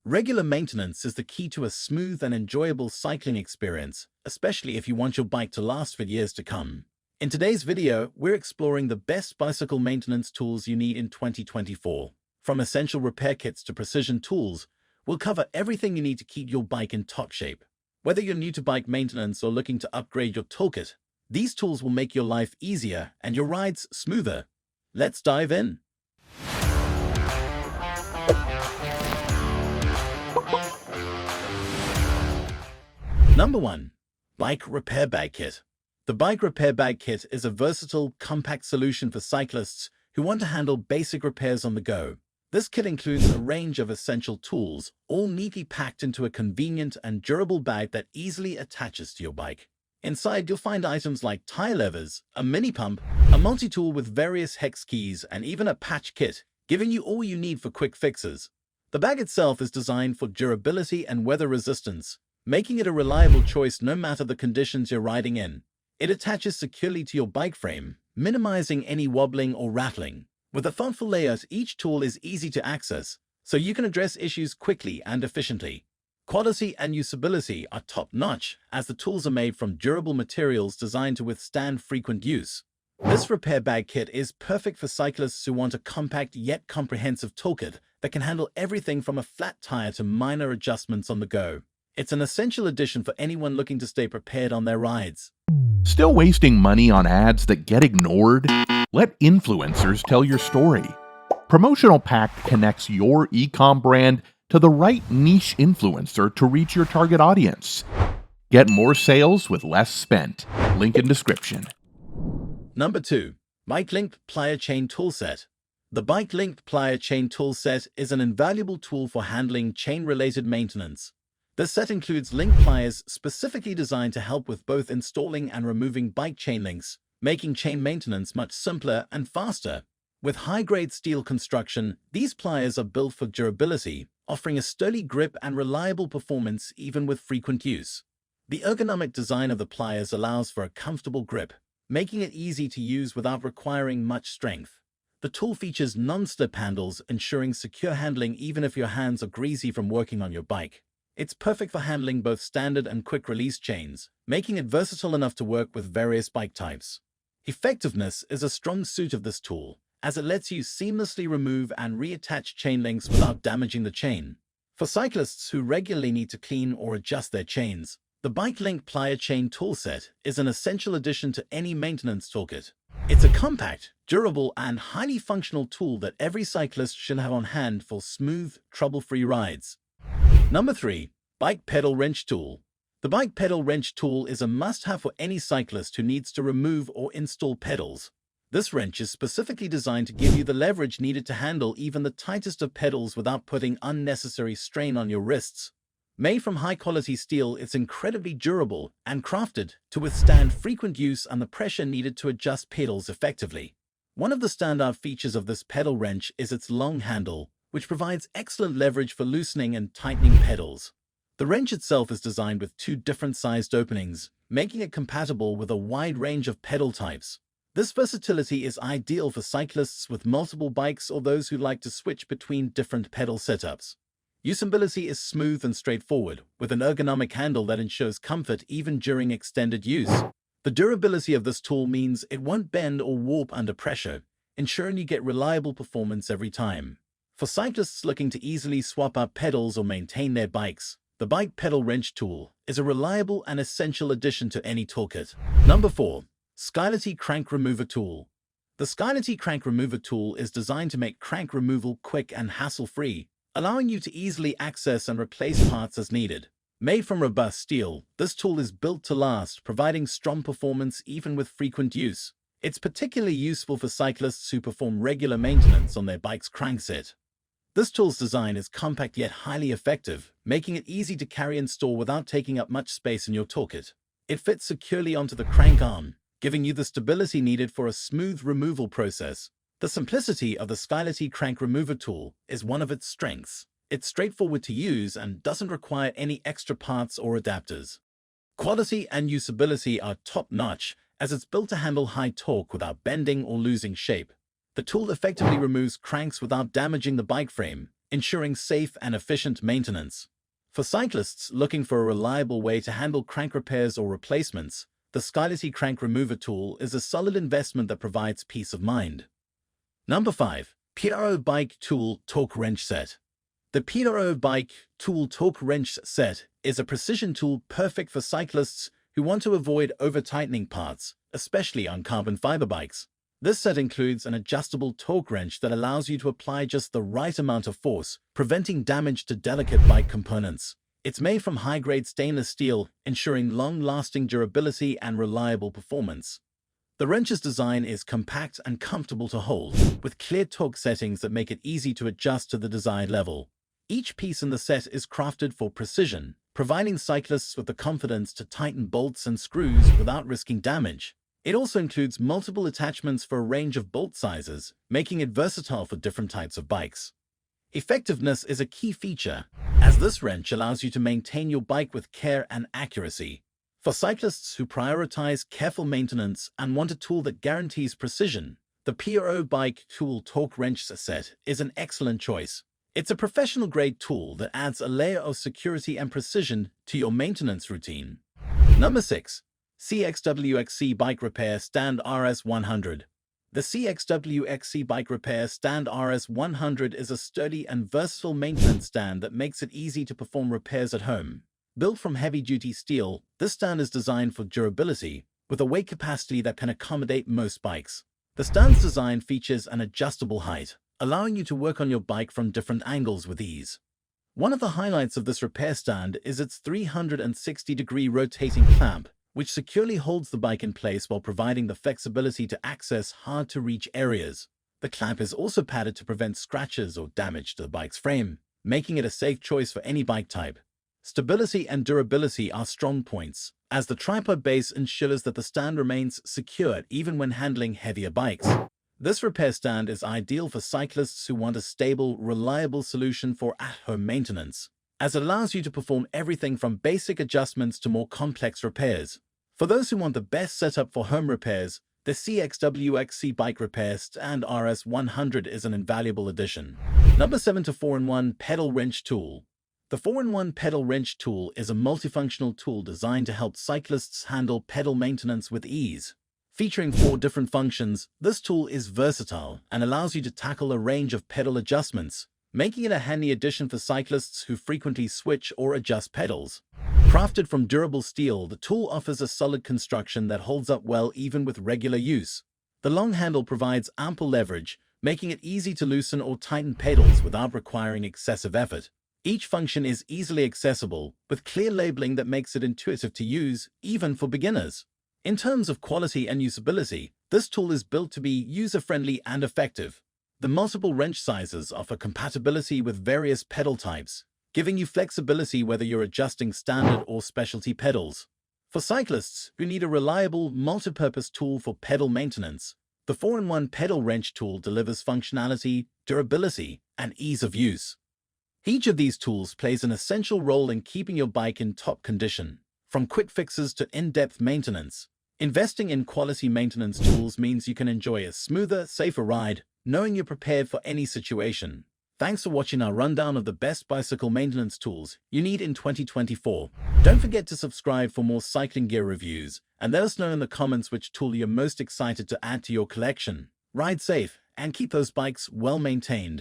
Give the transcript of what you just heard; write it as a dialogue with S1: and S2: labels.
S1: Regular maintenance is the key to a smooth and enjoyable cycling experience, especially if you want your bike to last for years to come. In today's video, we're exploring the best bicycle maintenance tools you need in 2024. From essential repair kits to precision tools, we'll cover everything you need to keep your bike in top shape. Whether you're new to bike maintenance or looking to upgrade your toolkit, these tools will make your life easier and your rides smoother. Let's dive in. Number 1. Bike Repair Bag Kit. The Bike Repair Bag Kit is a versatile, compact solution for cyclists who want to handle basic repairs on the go. This kit includes a range of essential tools, all neatly packed into a convenient and durable bag that easily attaches to your bike. Inside, you'll find items like tire levers, a mini pump, a multi-tool with various hex keys, and even a patch kit, giving you all you need for quick fixes. The bag itself is designed for durability and weather resistance, making it a reliable choice no matter the conditions you're riding in. It attaches securely to your bike frame, minimizing any wobbling or rattling. With a thoughtful layout, each tool is easy to access, so you can address issues quickly and efficiently. Quality and usability are top-notch, as the tools are made from durable materials designed to withstand frequent use. This repair bag kit is perfect for cyclists who want a compact yet comprehensive toolkit that can handle everything from a flat tire to minor adjustments on the go. It's an essential addition for anyone looking to stay prepared on their rides.
S2: Still wasting money on ads that get ignored? Let influencers tell your story. Promotional Pack connects your e-com brand to the right niche influencer to reach your target audience. Get more sales with less spent. Link in description.
S1: Number 2. Bike Linkplier Chain Toolset. The Bike Linkplier Chain Toolset is an invaluable tool for handling chain-related maintenance. This set includes link pliers specifically designed to help with both installing and removing bike chain links, making chain maintenance much simpler and faster. With high-grade steel construction, these pliers are built for durability, offering a sturdy grip and reliable performance even with frequent use. The ergonomic design of the pliers allows for a comfortable grip, making it easy to use without requiring much strength. The tool features non-slip handles, ensuring secure handling even if your hands are greasy from working on your bike. It's perfect for handling both standard and quick-release chains, making it versatile enough to work with various bike types. Effectiveness is a strong suit of this tool, as it lets you seamlessly remove and reattach chain links without damaging the chain. For cyclists who regularly need to clean or adjust their chains, the Bike Linkplier Chain Toolset is an essential addition to any maintenance toolkit. It's a compact, durable, and highly functional tool that every cyclist should have on hand for smooth, trouble-free rides. Number 3. Bike Pedal Wrench Tool. The Bike Pedal Wrench Tool is a must-have for any cyclist who needs to remove or install pedals. This wrench is specifically designed to give you the leverage needed to handle even the tightest of pedals without putting unnecessary strain on your wrists. Made from high-quality steel, it's incredibly durable and crafted to withstand frequent use and the pressure needed to adjust pedals effectively. One of the standout features of this pedal wrench is its long handle, which provides excellent leverage for loosening and tightening pedals. The wrench itself is designed with 2 different sized openings, making it compatible with a wide range of pedal types. This versatility is ideal for cyclists with multiple bikes or those who like to switch between different pedal setups. Usability is smooth and straightforward, with an ergonomic handle that ensures comfort even during extended use. The durability of this tool means it won't bend or warp under pressure, ensuring you get reliable performance every time. For cyclists looking to easily swap out pedals or maintain their bikes, the Bike Pedal Wrench Tool is a reliable and essential addition to any toolkit. Number 4. Skylety Crank Remover Tool. The Skylety Crank Remover Tool is designed to make crank removal quick and hassle-free, allowing you to easily access and replace parts as needed. Made from robust steel, this tool is built to last, providing strong performance even with frequent use. It's particularly useful for cyclists who perform regular maintenance on their bike's crankset. This tool's design is compact yet highly effective, making it easy to carry and store without taking up much space in your toolkit. It fits securely onto the crank arm, giving you the stability needed for a smooth removal process. The simplicity of the Skylety Crank Remover Tool is one of its strengths. It's straightforward to use and doesn't require any extra parts or adapters. Quality and usability are top-notch, as it's built to handle high torque without bending or losing shape. The tool effectively removes cranks without damaging the bike frame, ensuring safe and efficient maintenance. For cyclists looking for a reliable way to handle crank repairs or replacements, the Skylety crank remover tool is a solid investment that provides peace of mind. Number 5. Plier Bike Tool Torque Wrench Set. The Plier Bike Tool Torque Wrench Set is a precision tool perfect for cyclists who want to avoid over-tightening parts, especially on carbon fiber bikes. This set includes an adjustable torque wrench that allows you to apply just the right amount of force, preventing damage to delicate bike components. It's made from high-grade stainless steel, ensuring long-lasting durability and reliable performance. The wrench's design is compact and comfortable to hold, with clear torque settings that make it easy to adjust to the desired level. Each piece in the set is crafted for precision, providing cyclists with the confidence to tighten bolts and screws without risking damage. It also includes multiple attachments for a range of bolt sizes, making it versatile for different types of bikes. Effectiveness is a key feature, as this wrench allows you to maintain your bike with care and accuracy. For cyclists who prioritize careful maintenance and want a tool that guarantees precision, the Plier Bike Tool Torque Wrench Set is an excellent choice. It's a professional-grade tool that adds a layer of security and precision to your maintenance routine. Number 6. CXWXC Bike Repair Stand RS100. The CXWXC Bike Repair Stand RS100 is a sturdy and versatile maintenance stand that makes it easy to perform repairs at home. Built from heavy-duty steel, this stand is designed for durability, with a weight capacity that can accommodate most bikes. The stand's design features an adjustable height, allowing you to work on your bike from different angles with ease. One of the highlights of this repair stand is its 360-degree rotating clamp, which securely holds the bike in place while providing the flexibility to access hard-to-reach areas. The clamp is also padded to prevent scratches or damage to the bike's frame, making it a safe choice for any bike type. Stability and durability are strong points, as the tripod base ensures that the stand remains secure even when handling heavier bikes. This repair stand is ideal for cyclists who want a stable, reliable solution for at-home maintenance, as it allows you to perform everything from basic adjustments to more complex repairs. For those who want the best setup for home repairs, the CXWXC Bike Repair Stand RS100 is an invaluable addition. Number 7. 4-in-1 Pedal Wrench Tool. The 4-in-1 Pedal Wrench Tool is a multifunctional tool designed to help cyclists handle pedal maintenance with ease. Featuring 4 different functions, this tool is versatile and allows you to tackle a range of pedal adjustments, making it a handy addition for cyclists who frequently switch or adjust pedals. Crafted from durable steel, the tool offers a solid construction that holds up well even with regular use. The long handle provides ample leverage, making it easy to loosen or tighten pedals without requiring excessive effort. Each function is easily accessible, with clear labeling that makes it intuitive to use, even for beginners. In terms of quality and usability, this tool is built to be user-friendly and effective. The multiple wrench sizes offer compatibility with various pedal types, giving you flexibility whether you're adjusting standard or specialty pedals. For cyclists who need a reliable, multi-purpose tool for pedal maintenance, the 4-in-1 Pedal Wrench Tool delivers functionality, durability, and ease of use. Each of these tools plays an essential role in keeping your bike in top condition, from quick fixes to in-depth maintenance. Investing in quality maintenance tools means you can enjoy a smoother, safer ride, knowing you're prepared for any situation. Thanks for watching our rundown of the best bicycle maintenance tools you need in 2024. Don't forget to subscribe for more cycling gear reviews, and let us know in the comments which tool you're most excited to add to your collection. Ride safe, and keep those bikes well maintained.